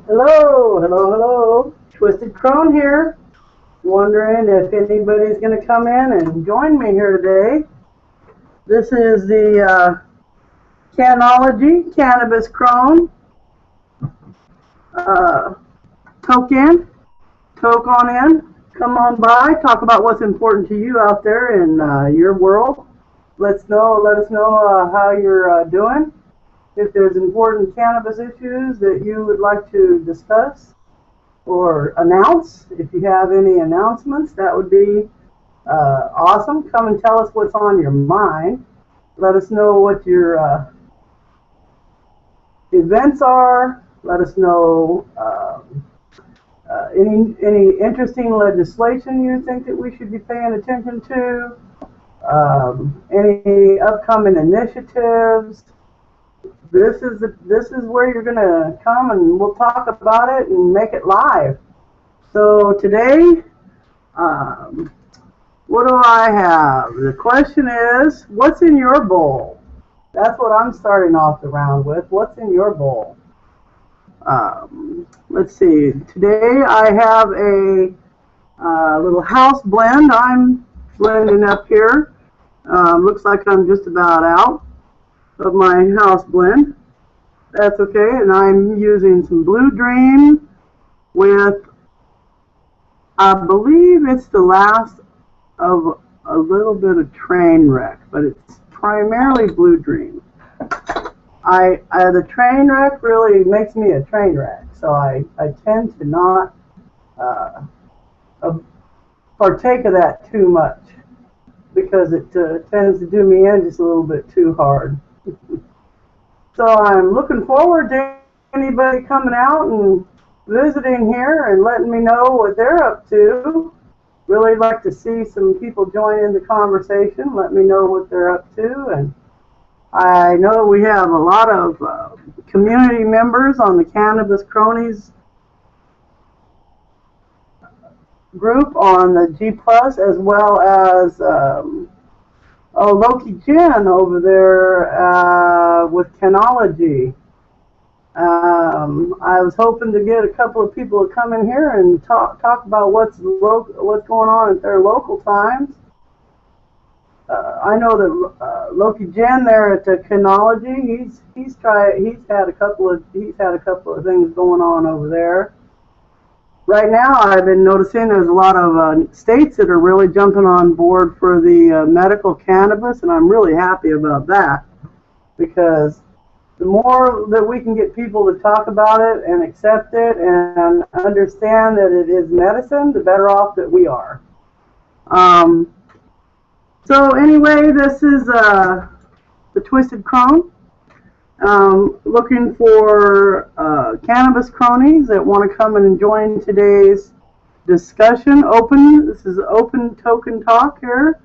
Hello, hello, hello. Twisted Crone here. Wondering if anybody's going to come in and join me here today. This is the Canology Cannabis Crone Toke on in. Come on by. Talk about what's important to you out there in your world. Let us know how you're doing. If there's important cannabis issues that you would like to discuss or announce, if you have any announcements, that would be awesome. Come and tell us what's on your mind. Let us know what your events are. Let us know any interesting legislation you think that we should be paying attention to. Any upcoming initiatives. This is where you're gonna come and we'll talk about it and make it live. So today, what do I have? The question is, what's in your bowl? That's what I'm starting off the round with. What's in your bowl? Let's see. Today I have a little house blend. I'm blending up here. Looks like I'm just about out of my house blend. That's okay, and I'm using some Blue Dream with, I believe it's the last of a little bit of Train Wreck, but it's primarily Blue Dream. The Train Wreck really makes me a train wreck, so I tend to not partake of that too much because it tends to do me in just a little bit too hard. So I'm looking forward to anybody coming out and visiting here and letting me know what they're up to. Really like to see some people join in the conversation, let me know what they're up to. And I know we have a lot of community members on the Cannabis Cronies group on the G+, as well as Loki Jen over there with Canology. I was hoping to get a couple of people to come in here and talk about what's going on at their local times. I know that Loki Jen there at the Canology, he's had a couple of things going on over there. Right now, I've been noticing there's a lot of states that are really jumping on board for the medical cannabis, and I'm really happy about that because the more that we can get people to talk about it and accept it and understand that it is medicine, the better off that we are. So anyway, this is the Twisted Crone. Looking for cannabis cronies that want to come and join today's discussion. This is open token talk here.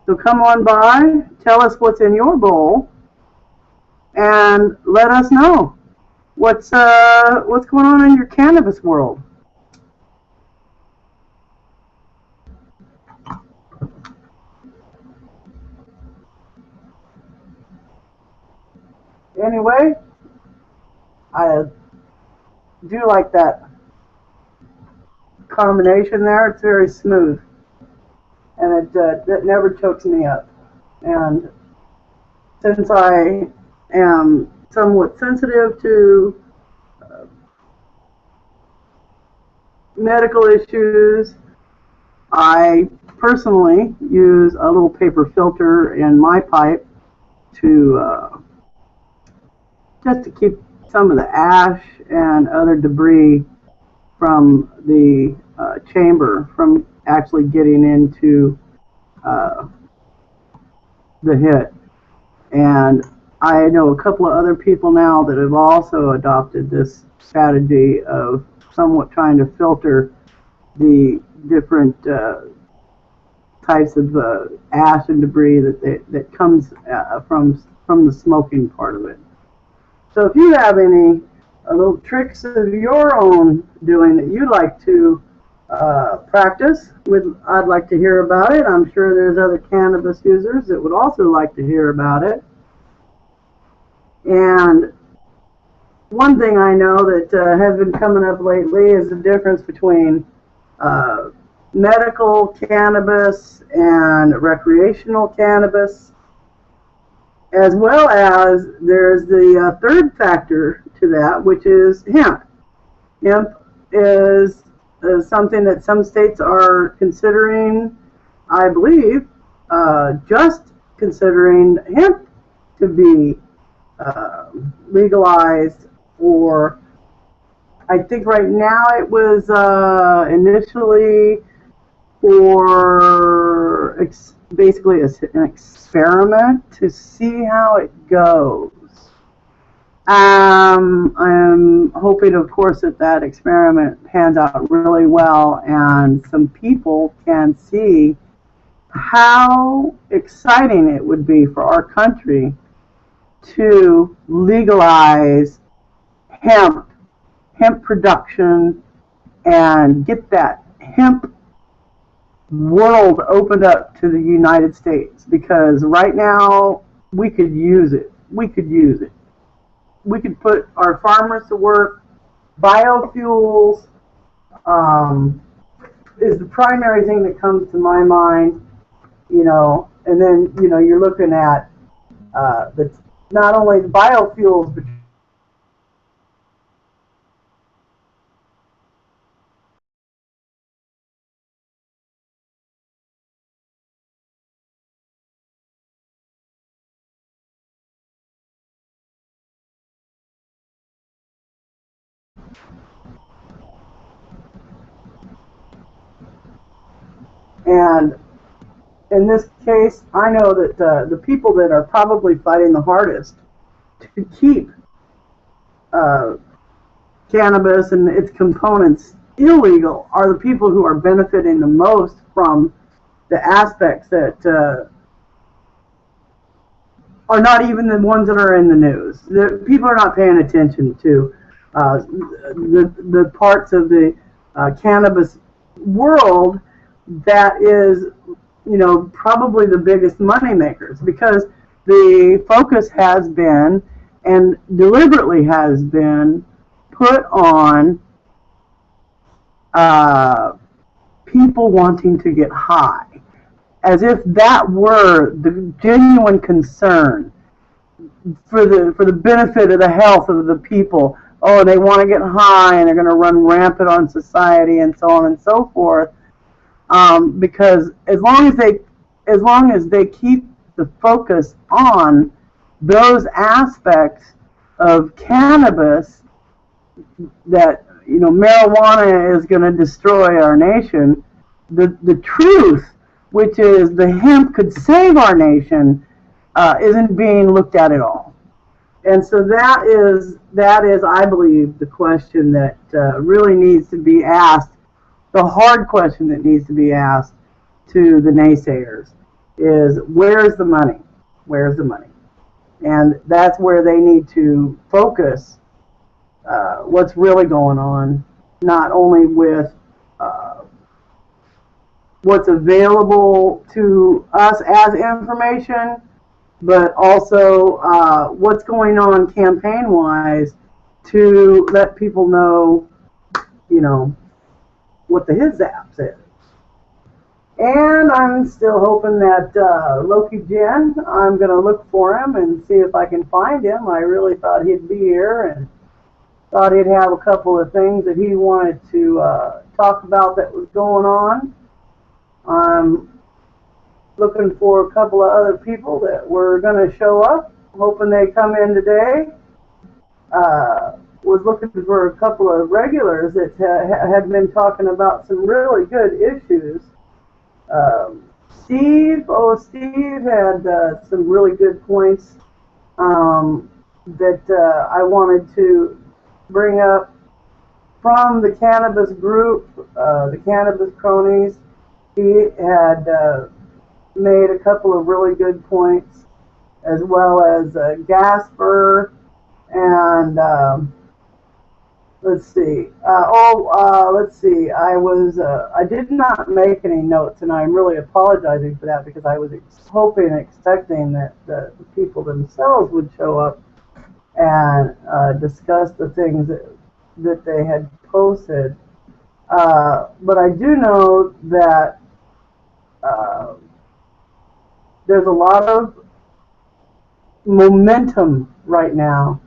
So come on by, tell us what's in your bowl, and let us know what's going on in your cannabis world. Anyway, I do like that combination there. It's very smooth, and it never chokes me up. And since I am somewhat sensitive to medical issues, I personally use a little paper filter in my pipe to just to keep some of the ash and other debris from the chamber from actually getting into the hit. And I know a couple of other people now that have also adopted this strategy of somewhat trying to filter the different types of ash and debris that comes from the smoking part of it. So if you have any little tricks of your own doing that you'd like to practice, I'd like to hear about it. I'm sure there's other cannabis users that would also like to hear about it. And one thing I know that has been coming up lately is the difference between medical cannabis and recreational cannabis, as well as there's the third factor to that, which is hemp. Hemp is something that some states are considering, I believe, just considering hemp to be legalized, or I think right now it was initially for basically an experiment to see how it goes. I'm hoping, of course, that experiment pans out really well and some people can see how exciting it would be for our country to legalize hemp production and get that hemp world opened up to the United States, because right now we could use it. We could put our farmers to work. Biofuels is the primary thing that comes to my mind, and then, you're looking at not only the biofuels, but and in this case, I know that the people that are probably fighting the hardest to keep cannabis and its components illegal are the people who are benefiting the most from the aspects that are not even the ones that are in the news. People are not paying attention to the parts of the cannabis world that is, probably the biggest money makers, because the focus has been, and deliberately has been, put on people wanting to get high, as if that were the genuine concern for the benefit of the health of the people. Oh, they want to get high and they're going to run rampant on society and so on and so forth. Because as long as they keep the focus on those aspects of cannabis, that marijuana is going to destroy our nation, the truth, which is the hemp could save our nation, isn't being looked at all. And so that is, I believe, the question that really needs to be asked. The hard question that needs to be asked to the naysayers is, where's the money? Where's the money? And that's where they need to focus what's really going on, not only with what's available to us as information, but also what's going on campaign-wise to let people know, what the his app says. And I'm still hoping that Loki Jen, I'm going to look for him and see if I can find him. I really thought he'd be here and thought he'd have a couple of things that he wanted to talk about that was going on. I'm looking for a couple of other people that were going to show up, hoping they come in today. Was looking for a couple of regulars that had been talking about some really good issues. Steve had some really good points that I wanted to bring up from the cannabis group, the Cannabian Cronies. He had made a couple of really good points, as well as Gasper and let's see. I did not make any notes, and I'm really apologizing for that, because I was hoping and expecting that the people themselves would show up and discuss the things that they had posted. But I do know that there's a lot of momentum right now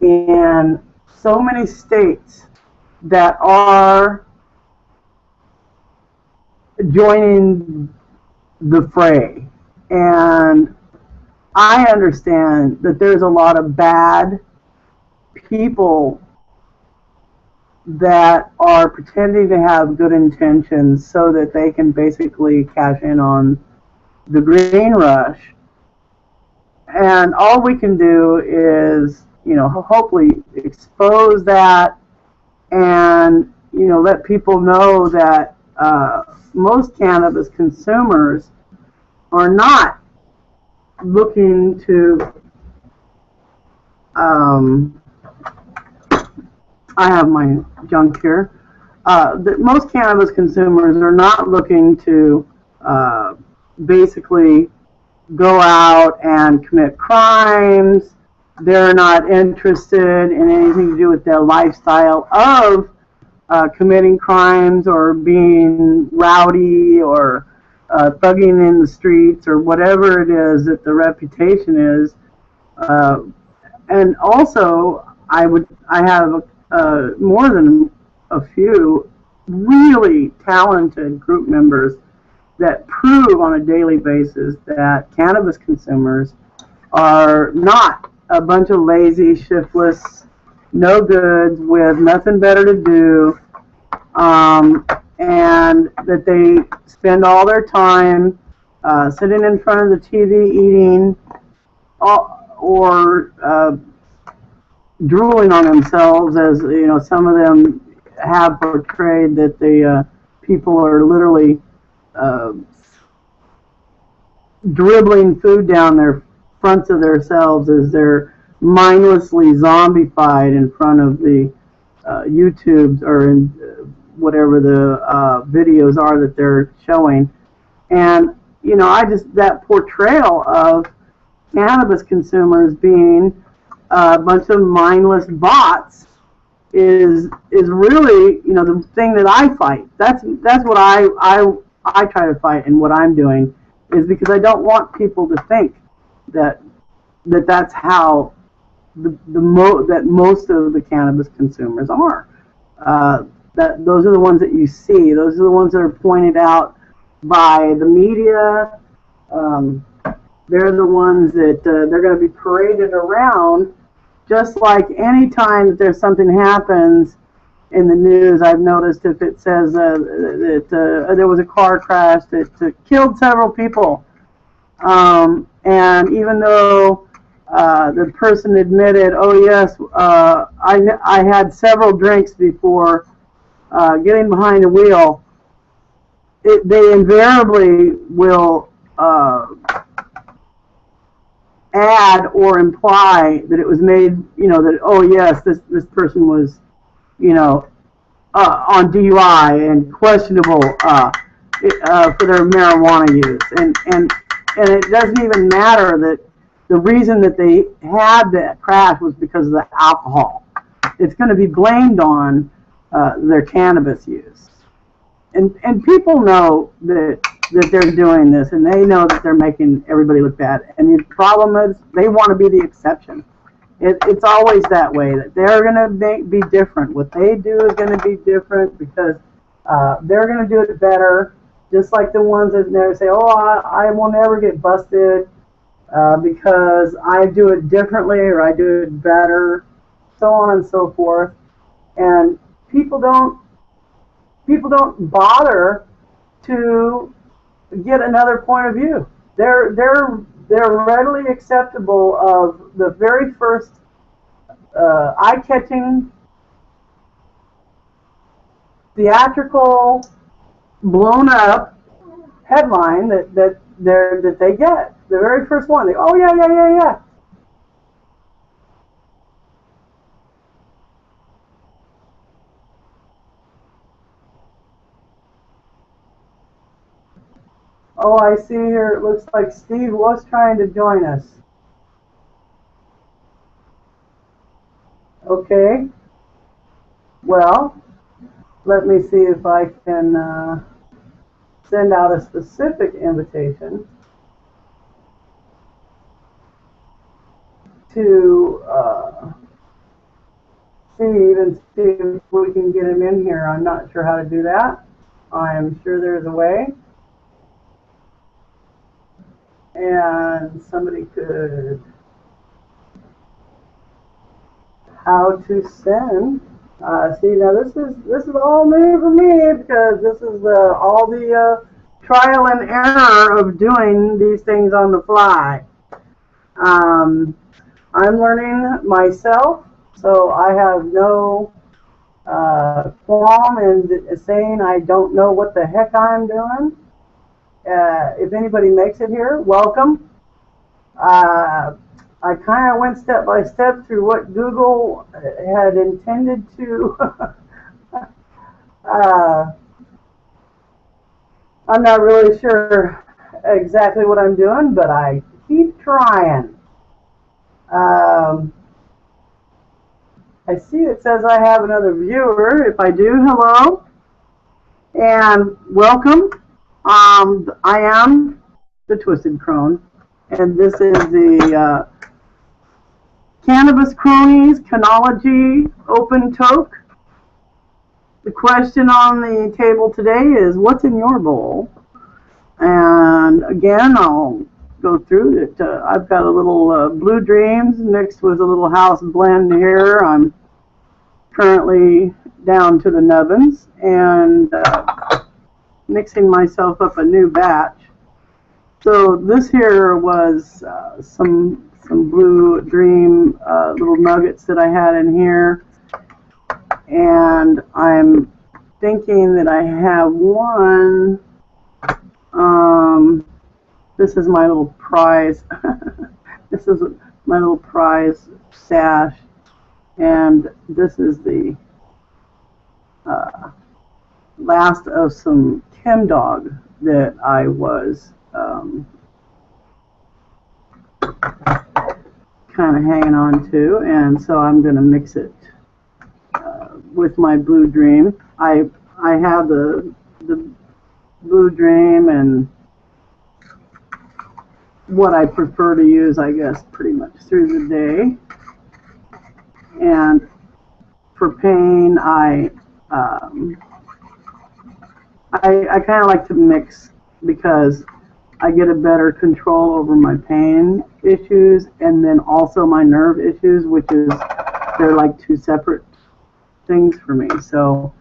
in so many states that are joining the fray. And I understand that there's a lot of bad people that are pretending to have good intentions so that they can basically cash in on the green rush. And all we can do is, hopefully expose that and, let people know that most cannabis consumers are not looking to, I have my junk here, that most cannabis consumers are not looking to basically go out and commit crimes. They're not interested in anything to do with their lifestyle of committing crimes or being rowdy or thugging in the streets or whatever it is that the reputation is. And also, I have more than a few really talented group members that prove on a daily basis that cannabis consumers are not a bunch of lazy, shiftless, no goods with nothing better to do, and that they spend all their time sitting in front of the TV eating or drooling on themselves, as some of them have portrayed that the people are literally dribbling food down their fronts of themselves as they're mindlessly zombified in front of the YouTubes or in whatever the videos are that they're showing. And that portrayal of cannabis consumers being a bunch of mindless bots is really the thing that I fight. That's what I try to fight, and what I'm doing is because I don't want people to think that's how that most of the cannabis consumers are. That those are the ones that you see. Those are the ones that are pointed out by the media. They're the ones that they're going to be paraded around. Just like any time that there's something happens in the news, I've noticed if it says that there was a car crash that killed several people, and even though the person admitted, oh yes, I had several drinks before getting behind the wheel, they invariably will add or imply that it was made, that, oh yes, this person was, on DUI and questionable for their marijuana use. And it doesn't even matter that the reason that they had that crash was because of the alcohol. It's going to be blamed on their cannabis use. And people know that they're doing this, and they know that they're making everybody look bad. And the problem is they want to be the exception. It's always that way, that they're going to be different. What they do is going to be different because they're going to do it better, just like the ones that never say, oh, I will never get busted because I do it differently or I do it better, so on and so forth. And people don't bother to get another point of view. They're readily acceptable of the very first eye-catching, theatrical, blown-up headline that they get. The very first one. They, oh yeah. Oh, I see here, it looks like Steve was trying to join us. Okay. Well, let me see if I can send out a specific invitation to see if we can get him in here. I'm not sure how to do that. I'm sure there's a way. And somebody could, how to send. See, now this is all new for me because this is all the trial and error of doing these things on the fly. I'm learning myself, so I have no qualm in saying I don't know what the heck I'm doing. If anybody makes it here, welcome. I kind of went step by step through what Google had intended to. I'm not really sure exactly what I'm doing, but I keep trying. I see it says I have another viewer. If I do, hello and welcome. I am the Twisted Crone, and this is the Cannabis Cronies Chronology Open Toke. The question on the table today is, what's in your bowl? And again, I'll go through it. I've got a little Blue Dreams mixed with a little house blend here. I'm currently down to the nubbins and mixing myself up a new batch. So this here was some Blue Dream little nuggets that I had in here, and I'm thinking that I have one. This is my little prize. This is my little prize stash, and this is the last of some Chem Dog that I was kind of hanging on to, and so I'm going to mix it with my Blue Dream. I have the Blue Dream and what I prefer to use, I guess, pretty much through the day. And for pain, I kind of like to mix because I get a better control over my pain issues and then also my nerve issues, which is, they're like two separate things for me. So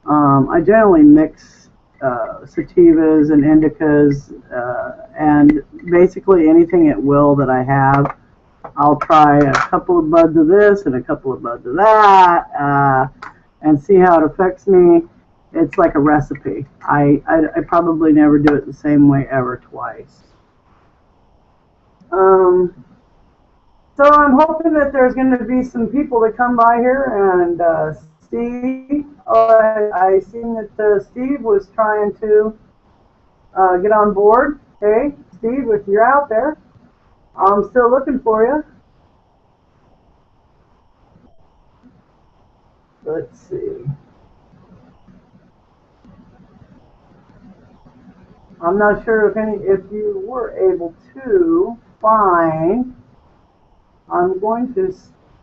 I generally mix sativas and indicas and basically anything at will that I have. I'll try a couple of buds of this and a couple of buds of that and see how it affects me. It's like a recipe. I probably never do it the same way ever twice. So I'm hoping that there's going to be some people that come by here and Steve. Oh, I seen that Steve was trying to get on board. Hey, Steve, if you're out there, I'm still looking for you. Let's see. I'm not sure if you were able to find. I'm going to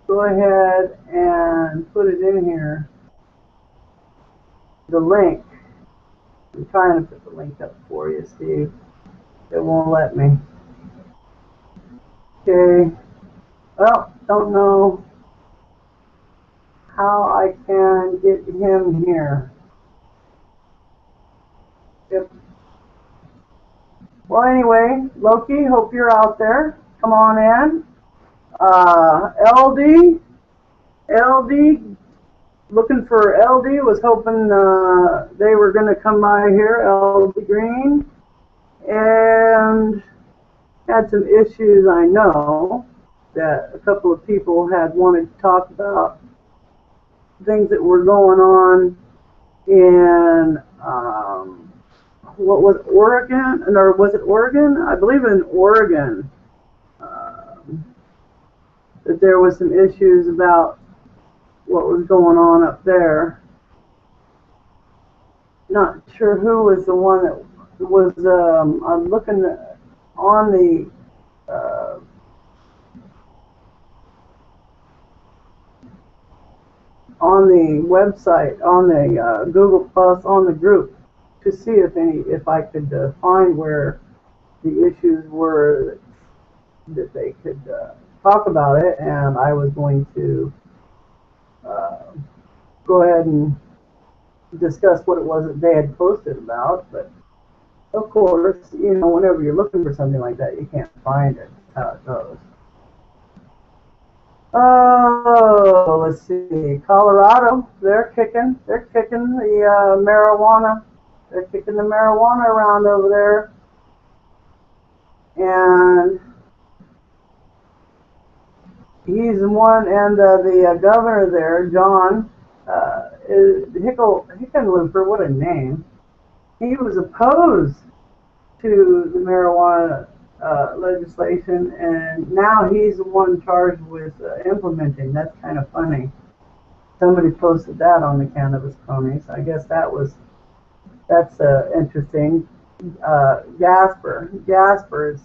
go ahead and put it in here. The link. I'm trying to put the link up for you, Steve. It won't let me. Okay. Well, don't know how I can get him here. Yep. Well, anyway, Loki, hope you're out there. Come on in. LD, looking for LD, was hoping they were going to come by here, LD Green, and had some issues, I know, that a couple of people had wanted to talk about things that were going on in what was Oregon, or was it Oregon? I believe in Oregon, that there was some issues about what was going on up there. Not sure who was the one that was, I'm looking on the, website, on the Google Plus, on the group, to see if I could find where the issues were that they could talk about it, and I was going to go ahead and discuss what it was that they had posted about. But of course, you know, whenever you're looking for something like that, you can't find it. That's how it goes. Oh, let's see. Colorado, they're kicking the marijuana. They're kicking the marijuana around over there. And he's the one, and the governor there, John, is Hickenlooper, what a name. He was opposed to the marijuana legislation, and now he's the one charged with implementing. That's kind of funny. Somebody posted that on the Cannabis Cronies. I guess that's interesting. Jasper is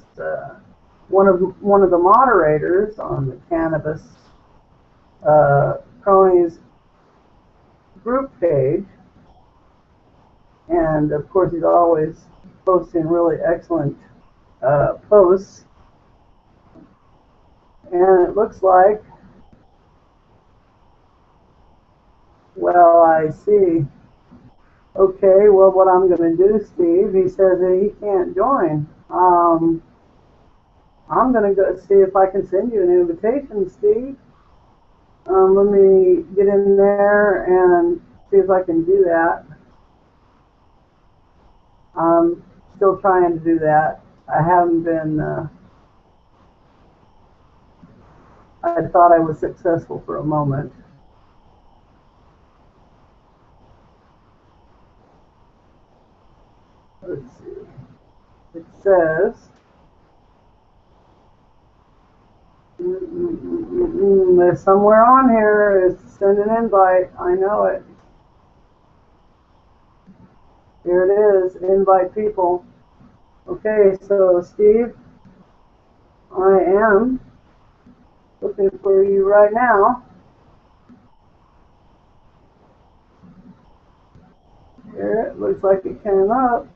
one of the moderators on the Cannabis Cronies group page, and of course he's always posting really excellent posts. And it looks like, well, I see. Okay, well, what I'm going to do, Steve, he says that he can't join. I'm going to go see if I can send you an invitation, Steve. Let me get in there and see if I can do that. I'm still trying to do that. I haven't been, I thought I was successful for a moment. Let's see. It says, there's somewhere on here, it's send an invite. I know it. Here it is, invite people. Okay, so Steve, I am looking for you right now. Here, it looks like it came up.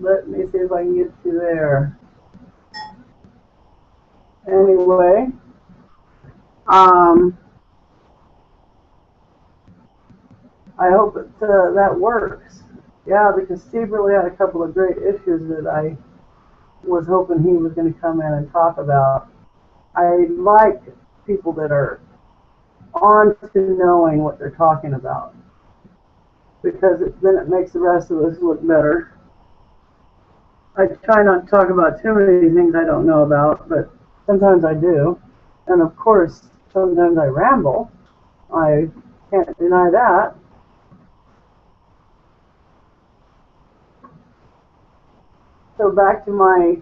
Let me see if I can get you there. Anyway, I hope that works. Yeah, because Steve really had a couple of great issues that I was hoping he was going to come in and talk about. I like people that are on to knowing what they're talking about, because then it makes the rest of us look better. I try not to talk about too many things I don't know about, but sometimes I do. And of course, sometimes I ramble. I can't deny that. So back to my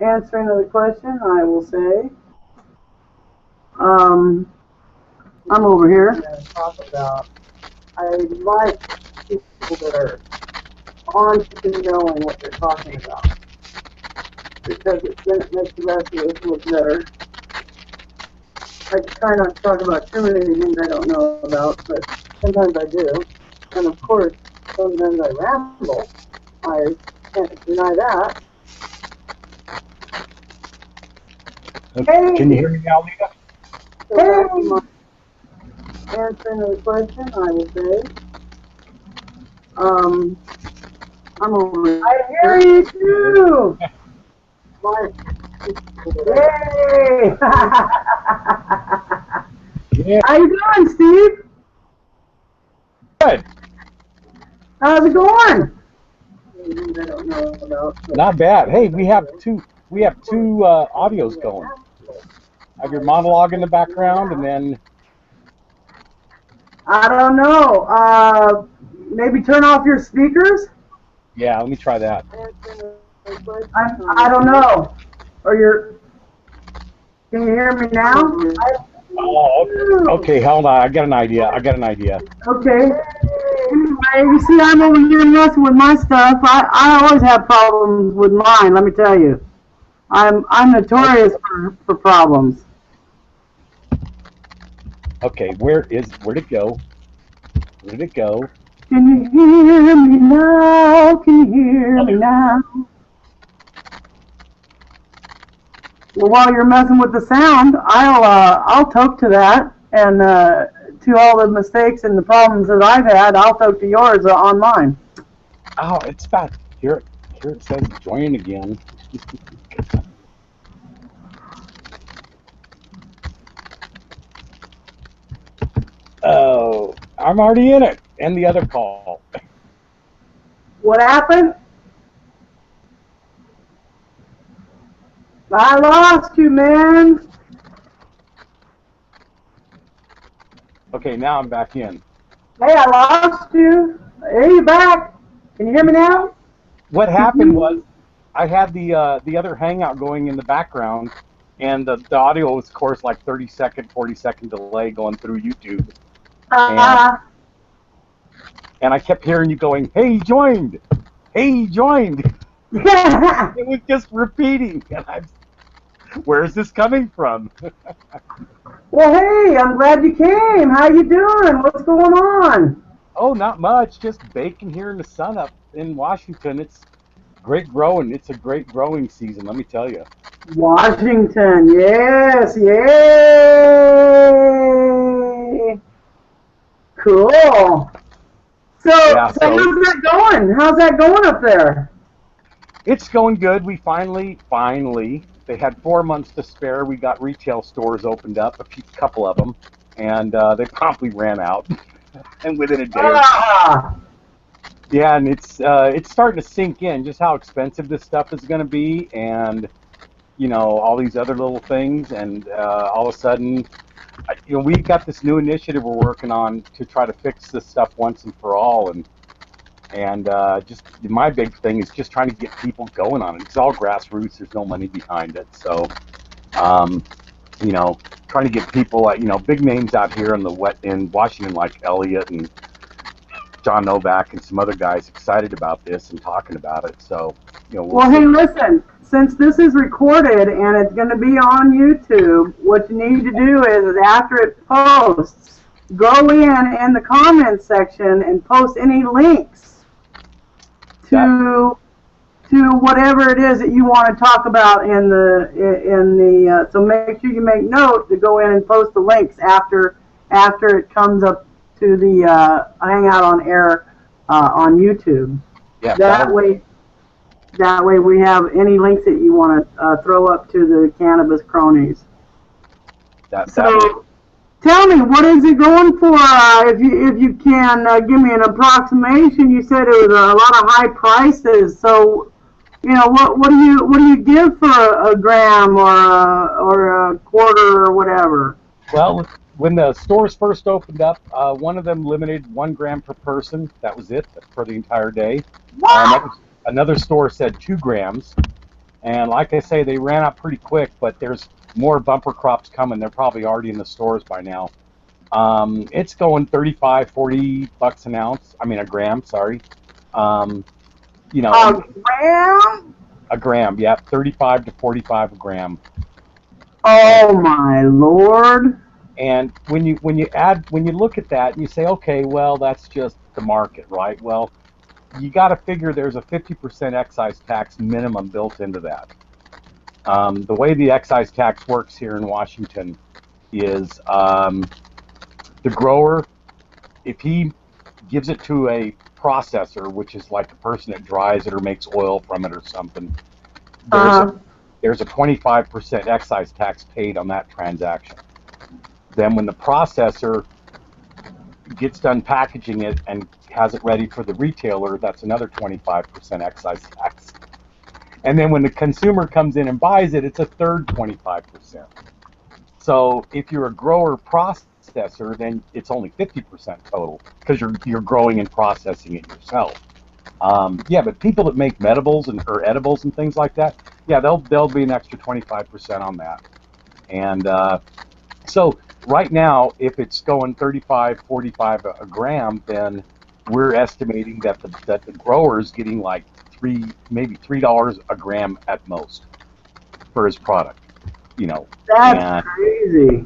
answering of the question, I will say, I'm over here to talk about, I like people that are on to knowing what they're talking about, because then it makes the rest of us look better. I try not to talk about too many things I don't know about, but sometimes I do. And of course, sometimes I ramble. I can't deny that. Hey. Can you hear me now, Lita? So hey. Answering the question, I will say, I'm over here. I hear you too! Yay! Yeah. How you doing, Steve? Good. How's it going? Not bad. Hey, we have two audios going. I have your monologue in the background, and then I don't know. Maybe turn off your speakers? Yeah, let me try that. I don't know. Or can you hear me now? Oh, okay. Okay, hold on. I got an idea. Okay. You see, I'm over here messing with my stuff. I always have problems with mine. Let me tell you, I'm notorious for problems. Okay, where'd it go? Where did it go? Can you hear me now? Can you hear me now? Well, while you're messing with the sound, I'll talk to that, and to all the mistakes and the problems that I've had, I'll talk to yours on mine. Oh, it's back. Here it says join again. Oh, I'm already in it. And the other call. What happened? I lost you, man. Okay, now I'm back in. Hey, I lost you. Hey, you back? Can you hear me now? What happened was I had the other hangout going in the background, and the audio was, of course, like 30-second, 40-second delay going through YouTube. And I kept hearing you going, "Hey, he joined! Hey, he joined!" It was just repeating. And where's this coming from? Well, hey, I'm glad you came. How you doing? What's going on? Oh, not much. Just baking here in the sun up in Washington. It's great growing. It's a great growing season, let me tell you. Washington, yes, yay! Cool. So how's that going? How's that going up there? It's going good. We finally, they had 4 months to spare. We got retail stores opened up, a couple of them, and they promptly ran out. And within a day. Yeah, and it's starting to sink in just how expensive this stuff is going to be, and all these other little things, and all of a sudden, we've got this new initiative we're working on to try to fix this stuff once and for all, and just my big thing is just trying to get people going on it. It's all grassroots. There's no money behind it, so trying to get people like big names out here in Washington like Elliot and John Novak and some other guys excited about this and talking about it. So, well, hey, listen, since this is recorded and it's going to be on YouTube, what you need to do is after it posts, go in the comments section and post any links to whatever it is that you want to talk about in the so make sure you make note to go in and post the links after it comes up to the Hangout on Air on YouTube. Yeah, that way we have any links that you want to throw up to the Cannabis Cronies. So tell me, what is it going for? If you can give me an approximation. You said it was a lot of high prices. So what do you give for a gram or a quarter or whatever? Well, when the stores first opened up, one of them limited 1 gram per person. That was it for the entire day. Another store said 2 grams. And like I say, they ran out pretty quick, but there's more bumper crops coming. They're probably already in the stores by now. It's going $35-40 an ounce. I mean, a gram, sorry. A gram? A gram, yeah, 35 to 45 a gram. Oh my Lord! And when you look at that and you say, okay, well, that's just the market, right? Well, you got to figure there's a 50% excise tax minimum built into that. The way the excise tax works here in Washington is the grower, if he gives it to a processor, which is like a person that dries it or makes oil from it or something, there's a 25% excise tax paid on that transaction. Then when the processor gets done packaging it and has it ready for the retailer, that's another 25% excise tax. And then when the consumer comes in and buys it, it's a third 25%. So if you're a grower processor, then it's only 50% total because you're growing and processing it yourself. But people that make medibles or edibles and things like that, yeah, they'll be an extra 25% on that. And so right now, if it's going 35, 45 a gram, then we're estimating that the grower's getting like maybe $3 a gram at most for his product. That's And crazy.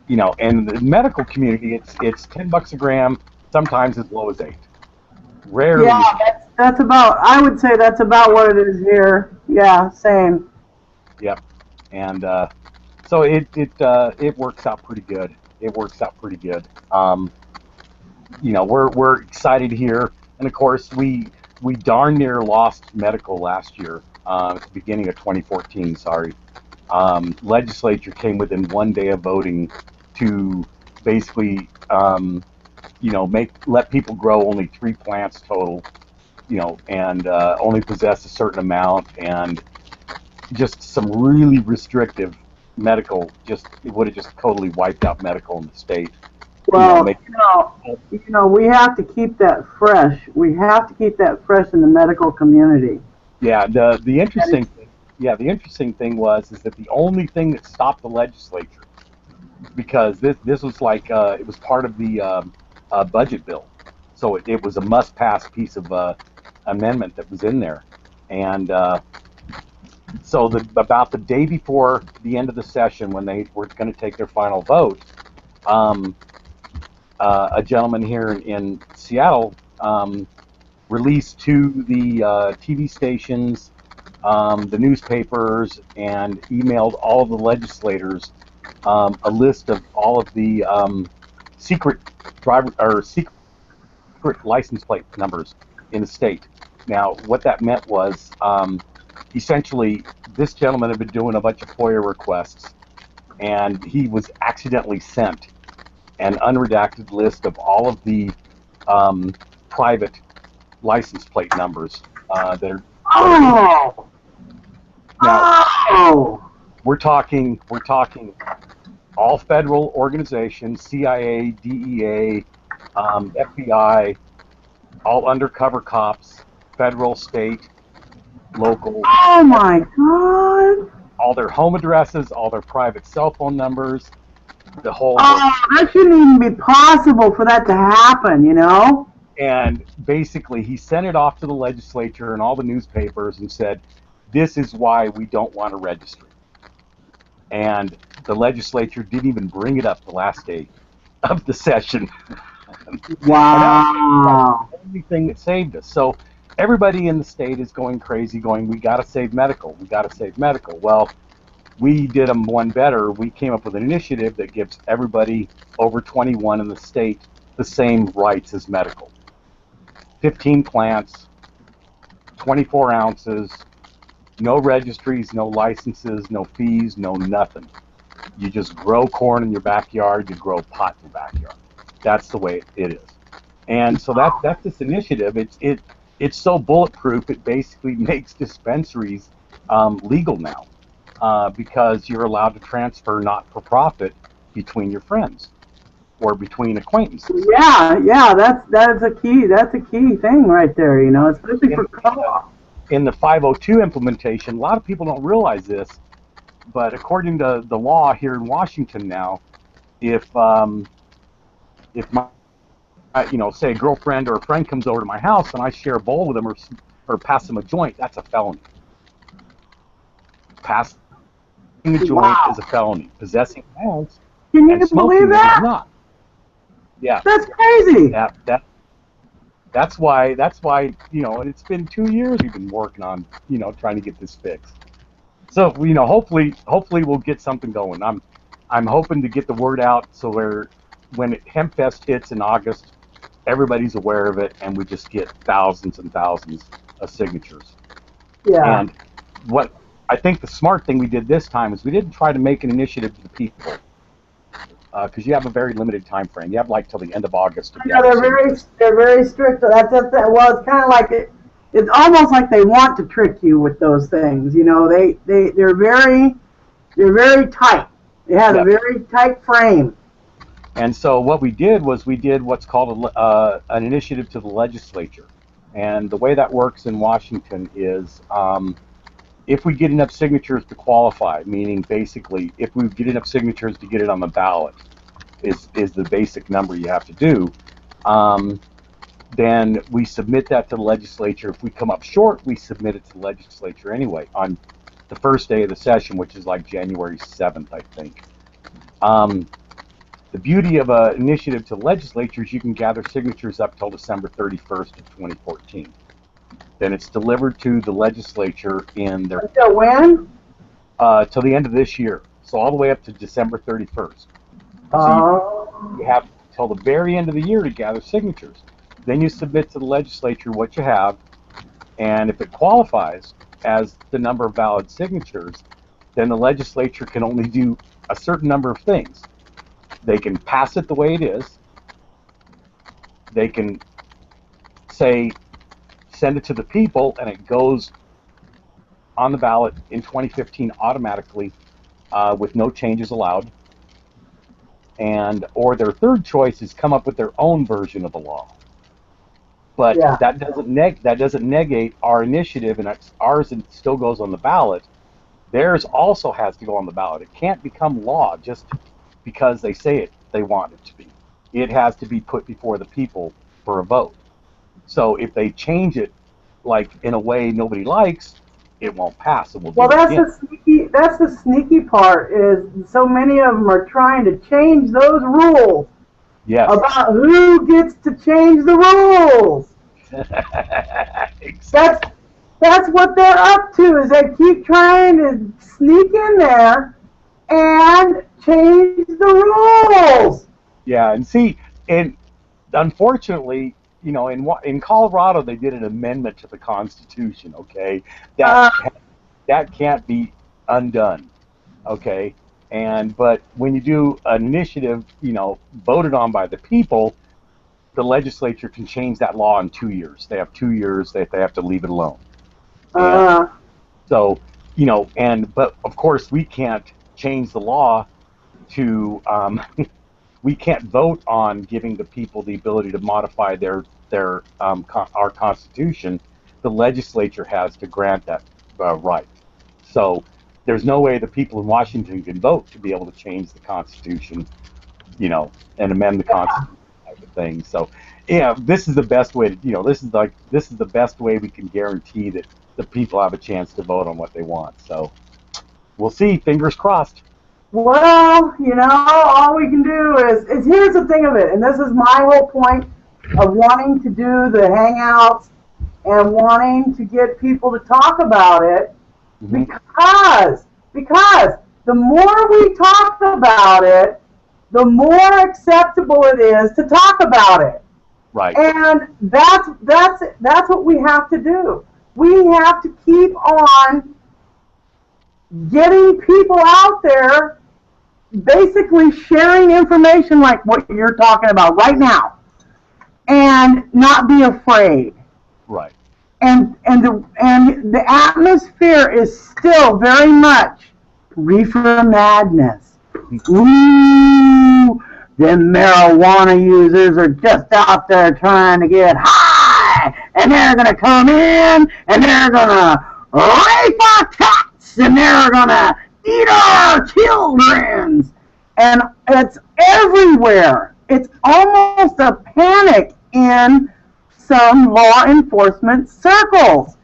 and the medical community, it's $10 a gram, sometimes as low as 8. Rarely Yeah, is. that's about. I would say that's about what it is here. Yeah, same. Yep. And so it works out pretty good. It works out pretty good. We're excited here, and of course we darn near lost medical last year, at the beginning of 2014. Sorry, legislature came within 1 day of voting to basically let people grow only 3 plants total, and only possess a certain amount, and just some really restrictive medical. It would have just totally wiped out medical in the state. Well, we have to keep that fresh. We have to keep that fresh in the medical community. Yeah, the interesting thing, the interesting thing is that the only thing that stopped the legislature, because this was like it was part of the budget bill, so it was a must-pass piece of amendment that was in there, and so about the day before the end of the session, when they were going to take their final vote, a gentleman here in Seattle released to the TV stations, the newspapers, and emailed all of the legislators a list of all of the secret license plate numbers in the state. Now, what that meant was essentially this gentleman had been doing a bunch of FOIA requests, and he was accidentally sent an unredacted list of all of the private license plate numbers that are. Oh. Now, Oh. we're talking all federal organizations, CIA, DEA, FBI, all undercover cops, federal, state, local. Oh my God. All their home addresses, all their private cell phone numbers, the whole. Oh, that shouldn't even be possible for that to happen, And basically, he sent it off to the legislature and all the newspapers and said, this is why we don't want to register. And the legislature didn't even bring it up the last day of the session. Wow. And that's the only thing that saved us. So everybody in the state is going crazy, going, we got to save medical. We got to save medical. Well, we did them one better. We came up with an initiative that gives everybody over 21 in the state the same rights as medical. 15 plants, 24 ounces, no registries, no licenses, no fees, no nothing. You just grow corn in your backyard, you grow pot in your backyard. That's the way it is. And so that's this initiative. It's so bulletproof, it basically makes dispensaries legal now, because you're allowed to transfer not-for-profit between your friends or between acquaintances. Yeah, that's a key. That's a key thing right there, especially for co-op. In the 502 implementation, a lot of people don't realize this, but according to the law here in Washington now, if my say a girlfriend or a friend comes over to my house and I share a bowl with them or pass them a joint, that's a felony. Passing a joint is a felony. Possessing an ounce Can and you smoking believe it that? is not. Yeah. That's crazy. That's why and it's been 2 years we've been working on trying to get this fixed. So hopefully we'll get something going. I'm hoping to get the word out so when HempFest hits in August, everybody's aware of it, and we just get thousands and thousands of signatures. Yeah. And what I think the smart thing we did this time is we didn't try to make an initiative to the people, because you have a very limited time frame. You have like till the end of August to get. They're very strict. Well, it's kind of like it's almost like they want to trick you with those things. They're very tight. They have a very tight frame. And so what we did was we did what's called an initiative to the legislature. And the way that works in Washington is if we get enough signatures to qualify, meaning basically if we get enough signatures to get it on the ballot, is the basic number you have to do. Then we submit that to the legislature. If we come up short, we submit it to the legislature anyway on the first day of the session, which is like January 7th, I think. The beauty of an initiative to legislatures, you can gather signatures up till December 31st of 2014. Then it's delivered to the legislature in their... Until when? Till the end of this year. So all the way up to December 31st. So you have till the very end of the year to gather signatures. Then you submit to the legislature what you have, and if it qualifies as the number of valid signatures, then the legislature can only do a certain number of things. They can pass it the way it is. They can say, send it to the people, and it goes on the ballot in 2015 automatically with no changes allowed. Or their third choice is come up with their own version of the law. But that doesn't negate our initiative, and ours still goes on the ballot. Theirs also has to go on the ballot. It can't become law just because they say they want it to be. It has to be put before the people for a vote. So if they change it like in a way nobody likes, it won't pass. Well, that's the sneaky part, is so many of them are trying to change those rules. Yes. About who gets to change the rules. Exactly. That's what they're up to, is they keep trying to sneak in there and change the rules. Yeah, and unfortunately, in Colorado they did an amendment to the Constitution. Okay, that can't be undone. Okay, but when you do an initiative, voted on by the people, the legislature can change that law in 2 years. They have 2 years that they have to leave it alone. So, but of course we can't change the law to, we can't vote on giving the people the ability to modify our Constitution. The legislature has to grant that right. So there's no way the people in Washington can vote to be able to change the Constitution, and amend the Constitution type of thing. So, this is the best way to, this is the best way we can guarantee that the people have a chance to vote on what they want. So we'll see. Fingers crossed. Well, all we can do is here's the thing of it, and this is my whole point of wanting to do the hangouts and wanting to get people to talk about it, because the more we talk about it, the more acceptable it is to talk about it. Right. And that's what we have to do. We have to keep on getting people out there, basically sharing information like what you're talking about right now, and not be afraid. Right. And the atmosphere is still very much reefer madness. Ooh, them marijuana users are just out there trying to get high, and they're going to come in, and they're going to rape our cats, and they're going to eat our children. And it's everywhere. It's almost a panic in some law enforcement circles,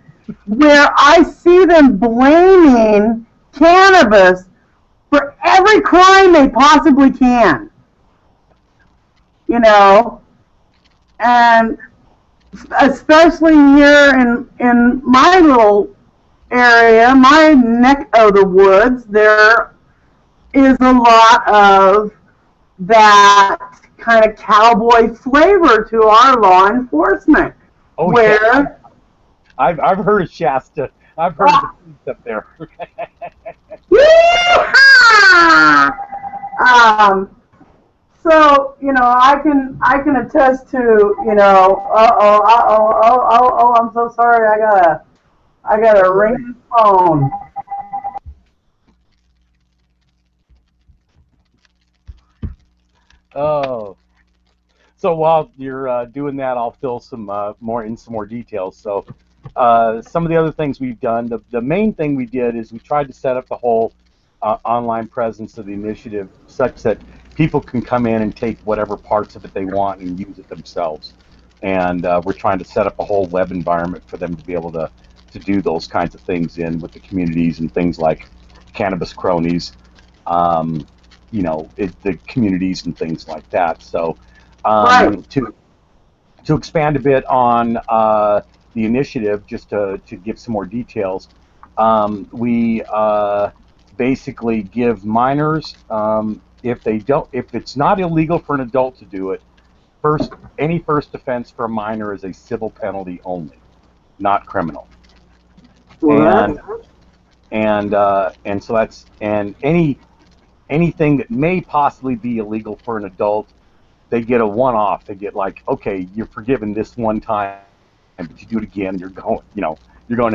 where I see them blaming cannabis for every crime they possibly can. And especially here in my little area, my neck of the woods, there is a lot of that kind of cowboy flavor to our law enforcement. Oh, where yeah. I've heard of Shasta. I've heard of the police up there. So, I can attest to, I'm so sorry, I got a ringing phone. Oh. So while you're doing that, I'll fill some more details. So some of the other things we've done, the main thing we did is we tried to set up the whole online presence of the initiative such that people can come in and take whatever parts of it they want and use it themselves. And we're trying to set up a whole web environment for them to be able to do those kinds of things in with the communities and things like Cannabis Cronies, the communities and things like that. So Right. to expand a bit on the initiative, just to give some more details, we basically give minors, if it's not illegal for an adult to do it, any first offense for a minor is a civil penalty only, not criminal. What? And so that's, and anything that may possibly be illegal for an adult, they get a one-off. They get like, okay, you're forgiven this one time, but you do it again, you're going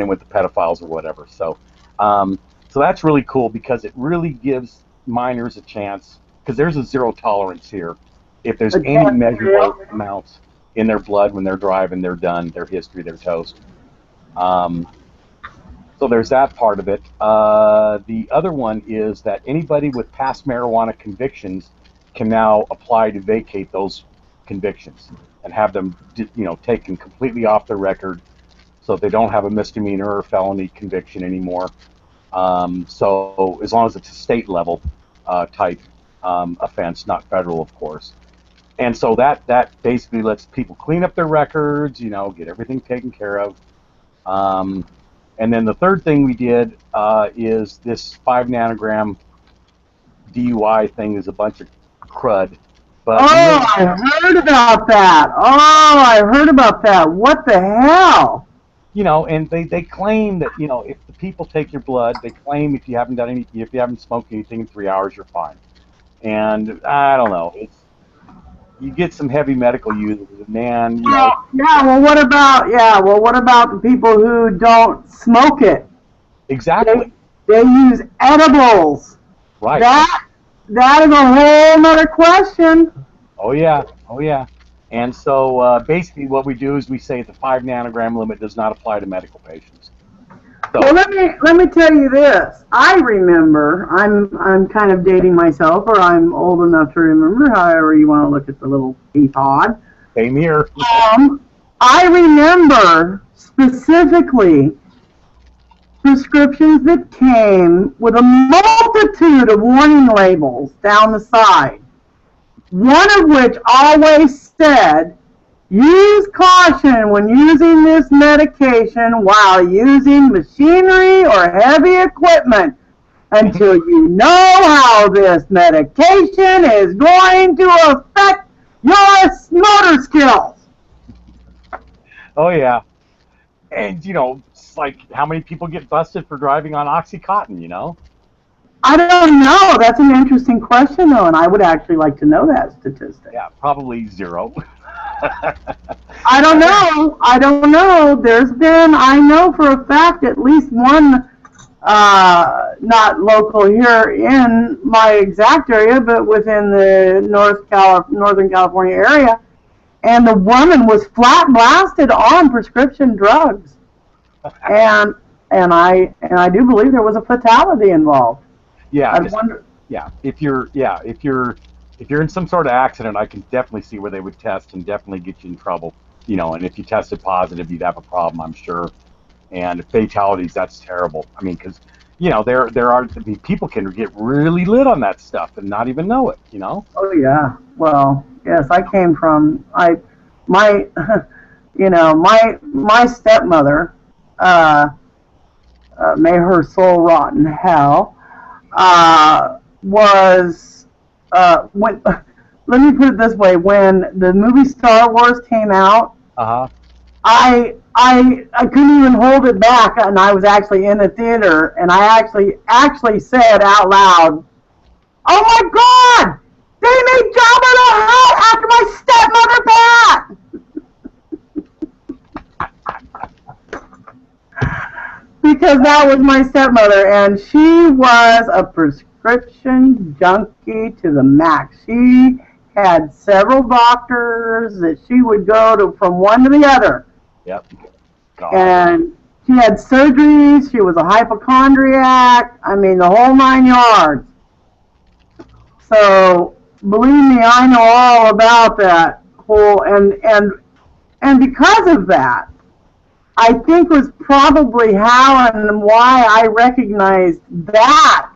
in with the pedophiles or whatever. So so that's really cool, because it really gives minors a chance, because there's a zero tolerance here. If there's any measurable amounts in their blood when they're driving, they're done. Their history, they're toast. So there's that part of it. The other one is that anybody with past marijuana convictions can now apply to vacate those convictions and have them, taken completely off their record, so they don't have a misdemeanor or felony conviction anymore. So as long as it's a state level type offense, not federal, of course. And so that basically lets people clean up their records, get everything taken care of. And then the third thing we did is this 5 nanogram DUI thing is a bunch of crud. But I heard about that. Oh, I heard about that. What the hell? And they claim that, if the people take your blood, they claim if you haven't smoked anything in 3 hours, you're fine. And I don't know. You get some heavy medical users, and man, Yeah. Well, what about the people who don't smoke it? Exactly. They use edibles. Right. That is a whole nother question. Oh yeah. And so basically, what we do is we say the 5 nanogram limit does not apply to medical patients. So, well, let me tell you this. I remember. I'm kind of dating myself, or I'm old enough to remember. However you want to look at the little pod. Same here. I remember specifically prescriptions that came with a multitude of warning labels down the side. One of which always said, use caution when using this medication while using machinery or heavy equipment until you know how this medication is going to affect your motor skills. Oh yeah. And it's like, how many people get busted for driving on Oxycontin, I don't know. That's an interesting question, though, and I would actually like to know that statistic. Yeah, probably 0. I don't know. There's been, I know for a fact, at least one, not local here in my exact area, but within the Northern California area, and the woman was flat blasted on prescription drugs, and I do believe there was a fatality involved. Yeah, if you're in some sort of accident, I can definitely see where they would test and definitely get you in trouble. And if you tested positive, you'd have a problem, I'm sure. And fatalities, that's terrible. I mean, because people can get really lit on that stuff and not even know it. Oh yeah. Well, yes, I came from my stepmother. May her soul rot in hell. Was when let me put it this way: when the movie Star Wars came out, I couldn't even hold it back, and I was actually in the theater, and I actually said out loud, "Oh my God! They made Jabba the Hutt after my stepmother Pat!" Because that was my stepmother, and she was a prescription junkie to the max. She had several doctors that she would go to from one to the other. Yep. God. And she had surgeries. She was a hypochondriac. I mean, the whole 9 yards. So believe me, I know all about that whole, and because of that, I think was probably how and why I recognized that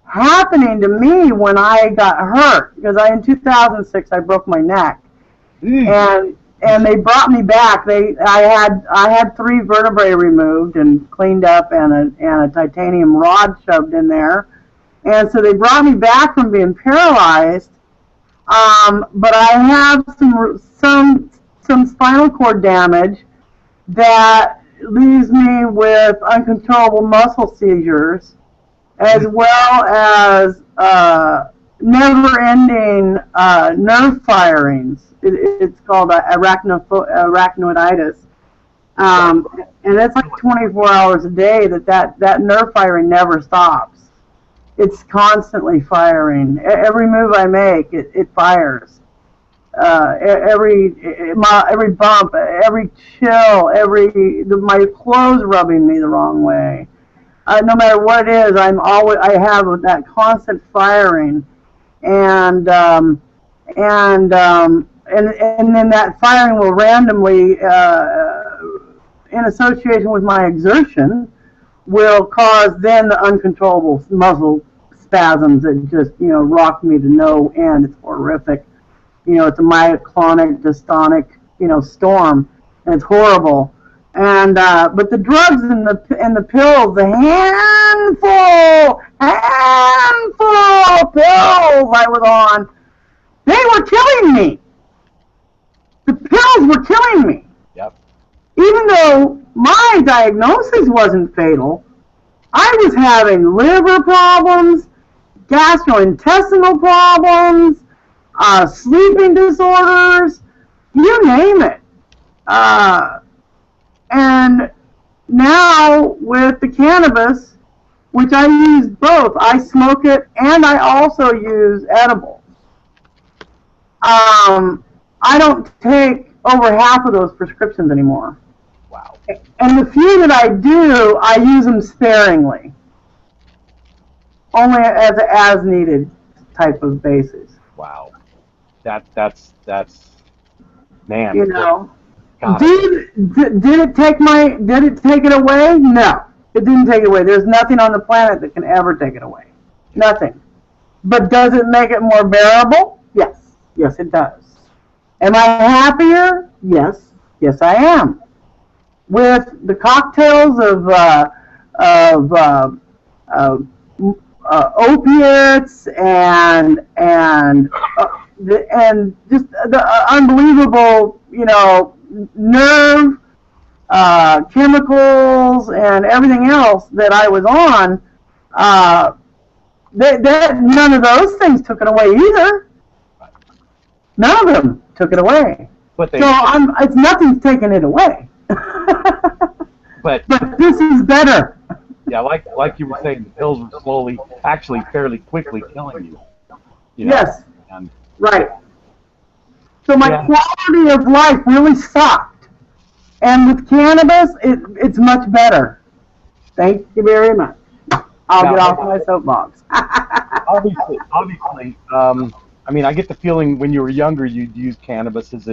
happening to me when I got hurt. Because in 2006 I broke my neck, and they brought me back. I had 3 vertebrae removed and cleaned up, and a titanium rod shoved in there, and so they brought me back from being paralyzed. But I have some spinal cord damage that leaves me with uncontrollable muscle seizures, as well as never-ending nerve firings. It's called arachnoiditis, and it's like 24 hours a day. That nerve firing never stops. It's constantly firing. Every move I make, it fires. Every bump, every chill, my clothes rubbing me the wrong way. No matter what it is, I have that constant firing, and then that firing will randomly, in association with my exertion, will cause then the uncontrollable muscle spasms that just rock me to no end. It's horrific. It's a myoclonic, dystonic, storm, and it's horrible. And but the drugs and the pills, the handful of pills I was on, they were killing me. The pills were killing me. Yep. Even though my diagnosis wasn't fatal, I was having liver problems, gastrointestinal problems, sleeping disorders, you name it. And now with the cannabis, which I use both, I smoke it and I also use edibles. I don't take over half of those prescriptions anymore. Wow. And the few that I do, I use them sparingly, only as needed type of basis. Wow. That's man. Did it take it away? No, it didn't take it away. There's nothing on the planet that can ever take it away. Nothing. But does it make it more bearable? Yes. Yes, it does. Am I happier? Yes. Yes, I am. With the cocktails of opiates and just the unbelievable, nerve chemicals and everything else that I was on, none of those things took it away either. None of them took it away. It's nothing's taking it away. but this is better. Yeah, like you were saying, the pills were slowly, actually fairly quickly killing you. Yes. Right. So my quality of life really sucked. And with cannabis, it's much better. Thank you very much. I'll get off my soapbox. obviously, I mean, I get the feeling when you were younger, you'd use cannabis as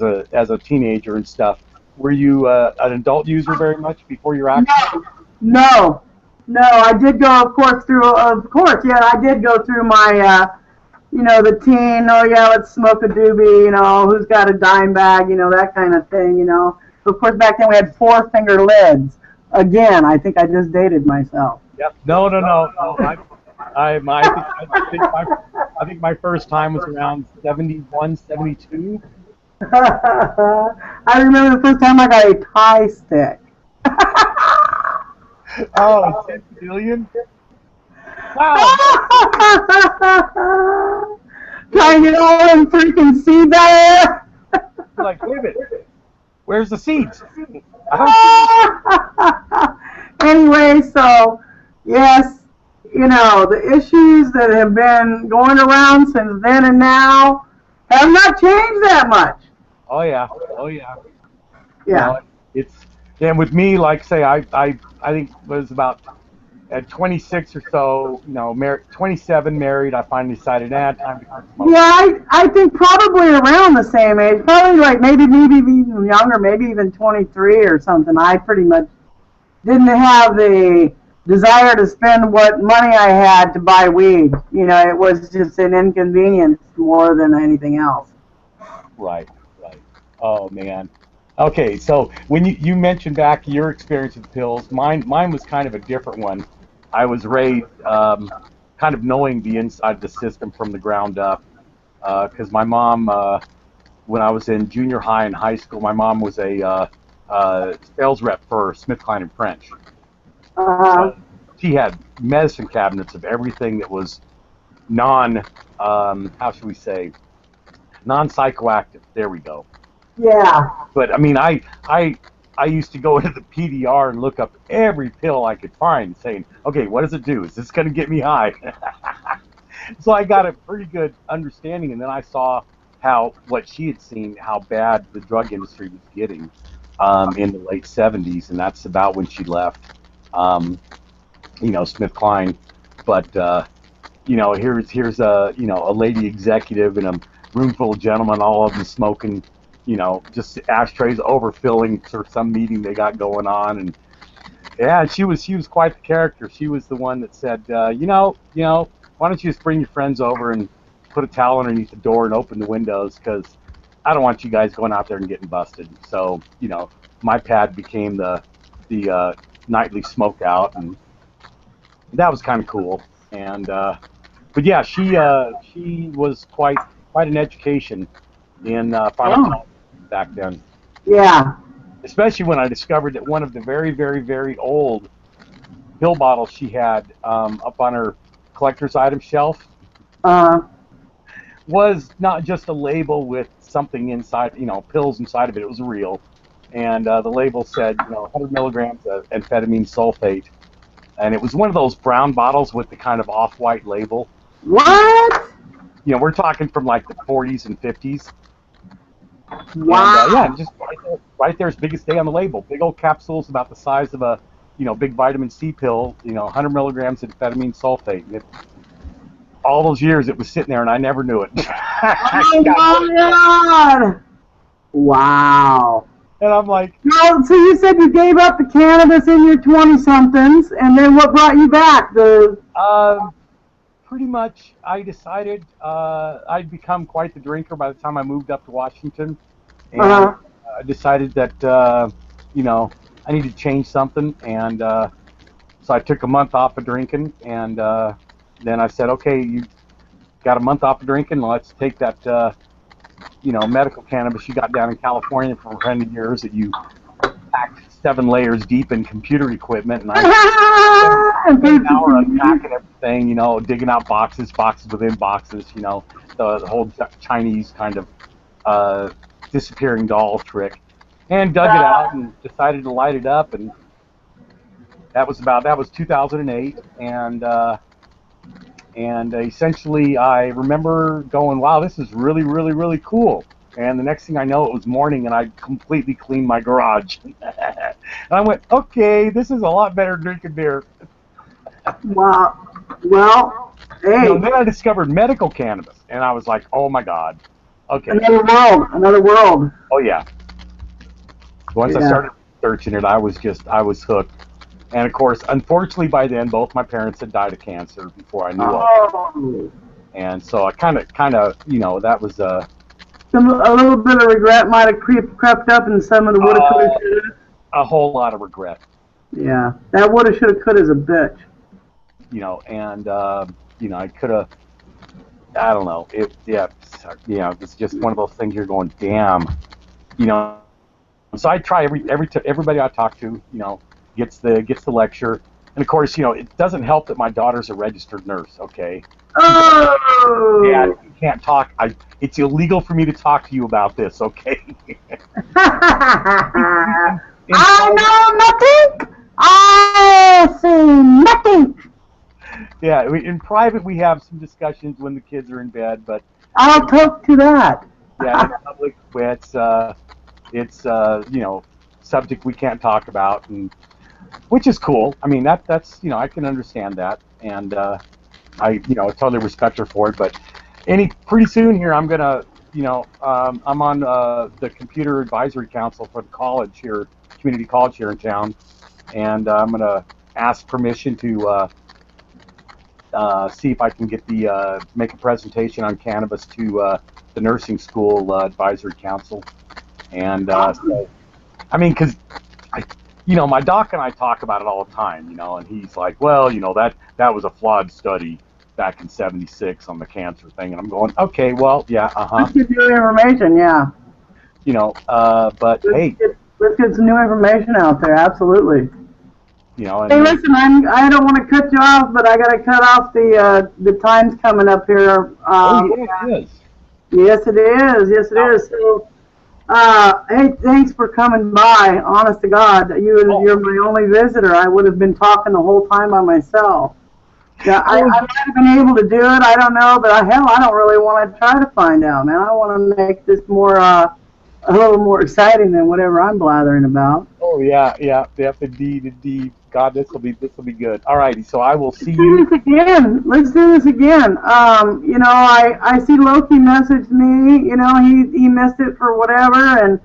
a teenager and stuff. Were you an adult user very much before your accident? No. I did go, I did go through my, the teen, let's smoke a doobie, who's got a dime bag, that kind of thing, Of course, back then we had 4-finger lids. Again, I think I just dated myself. Yep. No. I think my first time was around 71, 72. I remember the first time I got a Thai stick. Oh, 10 billion? Wow. Trying to get all them freaking seeds out of You're like, wait a minute. Where's the seeds? Anyway, so, yes, the issues that have been going around since then and now have not changed that much. Oh, yeah. Yeah. And with me, like say, I think it was about at 26 or so, 27, married, I finally decided, time to quit smoking. Yeah, I think probably around the same age, probably like maybe even younger, maybe even 23 or something. I pretty much didn't have the desire to spend what money I had to buy weed. It was just an inconvenience more than anything else. Right. Oh man. Okay, so when you mentioned back your experience with pills, mine was kind of a different one. I was raised kind of knowing the inside of the system from the ground up, because my mom, when I was in junior high and high school, my mom was a sales rep for SmithKline and French. Uh-huh. So she had medicine cabinets of everything that was non, how should we say, non-psychoactive. There we go. Yeah. But I mean, I used to go into the PDR and look up every pill I could find, saying, okay, what does it do? Is this going to get me high? So I got a pretty good understanding, and then I saw what she had seen, how bad the drug industry was getting in the late 70s, and that's about when she left, SmithKline. But here's a lady executive in a room full of gentlemen, all of them smoking, just ashtrays overfilling for some meeting they got going on. And yeah, she was quite the character. She was the one that said, why don't you just bring your friends over and put a towel underneath the door and open the windows, because I don't want you guys going out there and getting busted. So my pad became the nightly smoke out, and that was kind of cool. And but yeah, she was quite an education in pharmacology back then. Yeah. Especially when I discovered that one of the very, very, very old pill bottles she had up on her collector's item shelf was not just a label with something inside, pills inside of it. It was real. And the label said, 100 milligrams of amphetamine sulfate. And it was one of those brown bottles with the kind of off-white label. What? We're talking from like the 40s and 50s. Wow. And, just right there, as big as day on the label. Big old capsules about the size of a, big vitamin C pill, 100 milligrams of amphetamine sulfate. And all those years it was sitting there, and I never knew it. Oh, my God. Wow. And I'm like... So you said you gave up the cannabis in your 20-somethings, and then what brought you back? Pretty much, I decided I'd become quite the drinker by the time I moved up to Washington. And I decided that, I needed to change something. And so I took a month off of drinking. And then I said, okay, you got a month off of drinking. Let's take that, medical cannabis you got down in California for 100 years that you packed 7 layers deep in computer equipment. And I spent an hour unpacking everything, digging out boxes within boxes, the whole Chinese kind of disappearing doll trick, and dug it out and decided to light it up. And that was 2008. And essentially I remember going, wow, this is really, really, really cool. And the next thing I know, it was morning, and I completely cleaned my garage. And I went, okay, this is a lot better than drinking beer. Wow. Well, hey. Then I discovered medical cannabis, and I was like, oh my God. Okay. Another world. Oh yeah. Once I started researching it, I was hooked. And of course, unfortunately, by then, both my parents had died of cancer before I knew of it. And so I kind of, that was a little bit of regret might have crept up in some of the woulda, coulda, shoulda. A whole lot of regret. Yeah, that woulda, shoulda, coulda is a bitch. And I could have. I don't know. It's just one of those things. You're going, damn. So I try everybody I talk to, gets the lecture, and of course, it doesn't help that my daughter's a registered nurse. Okay. Oh. Yeah, you can't talk. It's illegal for me to talk to you about this. Okay. I know nothing. I see nothing. Yeah, in private we have some discussions when the kids are in bed, but I'll talk to that. Yeah, in public, it's subject we can't talk about, and which is cool. I mean, that's I can understand that, and I totally respect her for it. But pretty soon here, I'm gonna I'm on the computer advisory council for the college here, community college here in town, and I'm gonna ask permission to see if I can get make a presentation on cannabis to the nursing school advisory council, and so, I mean, because my doc and I talk about it all the time, and he's like, well, that was a flawed study back in '76 on the cancer thing, and I'm going, okay, well, yeah, Let's get new information, yeah. But hey, let's get some new information out there, absolutely. And hey, listen, I don't want to cut you off, but I got to cut off the time's coming up here. Yeah, it is. Yes, it is. Yes, it is. So, hey, thanks for coming by. Honest to God, you're my only visitor. I would have been talking the whole time by myself. Yeah, I might have been able to do it. I don't know, but hell, I don't really want to try to find out, man. I want to make this more a little more exciting than whatever I'm blathering about. Oh yeah, indeed. God, this will be good. All righty, so I will see you. Let's do this again. I see Loki messaged me. He missed it for whatever, and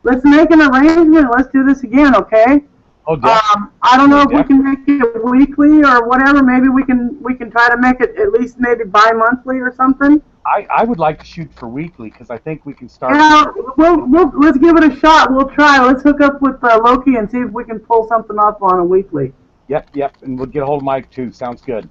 let's make an arrangement. Let's do this again, okay? Oh, definitely. I don't know if we can make it weekly or whatever. Maybe we can try to make it at least maybe bi-monthly or something. I would like to shoot for weekly because I think we can start. Yeah, let's give it a shot. We'll try. Let's hook up with Loki and see if we can pull something off on a weekly. Yep, and we'll get a hold of Mike too. Sounds good.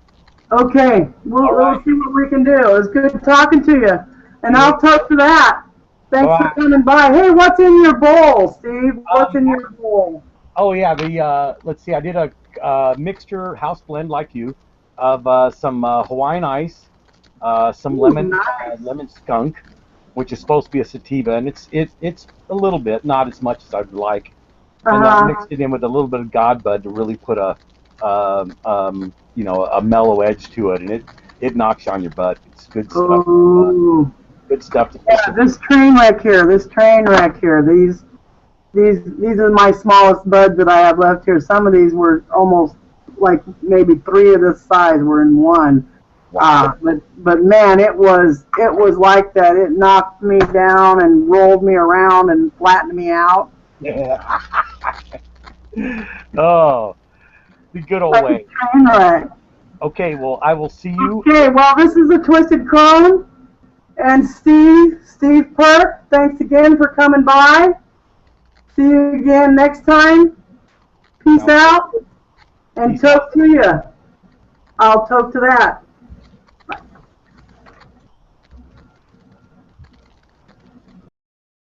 Okay, we'll see what we can do. It's good talking to you, and I'll talk to that. Thanks for coming by. Hey, what's in your bowl, Steve? What's in your bowl? Oh yeah, let's see. I did a mixture house blend like you of some Hawaiian ice. Some lemon skunk, which is supposed to be a sativa, and it's a little bit, not as much as I'd like. And I mixed it in with a little bit of Godbud to really put a mellow edge to it, and it knocks you on your butt. It's good stuff. Good stuff. Yeah, this train wreck here. These are my smallest buds that I have left here. Some of these were almost like maybe 3 of this size were in one. Wow. But man, it was like that. It knocked me down and rolled me around and flattened me out. Yeah. Oh, the good old way. Right. Okay, well, I will see you. Okay, well, this is the Twisted Crone and Steve Perk. Thanks again for coming by. See you again next time. Peace out and talk to you. I'll talk to that.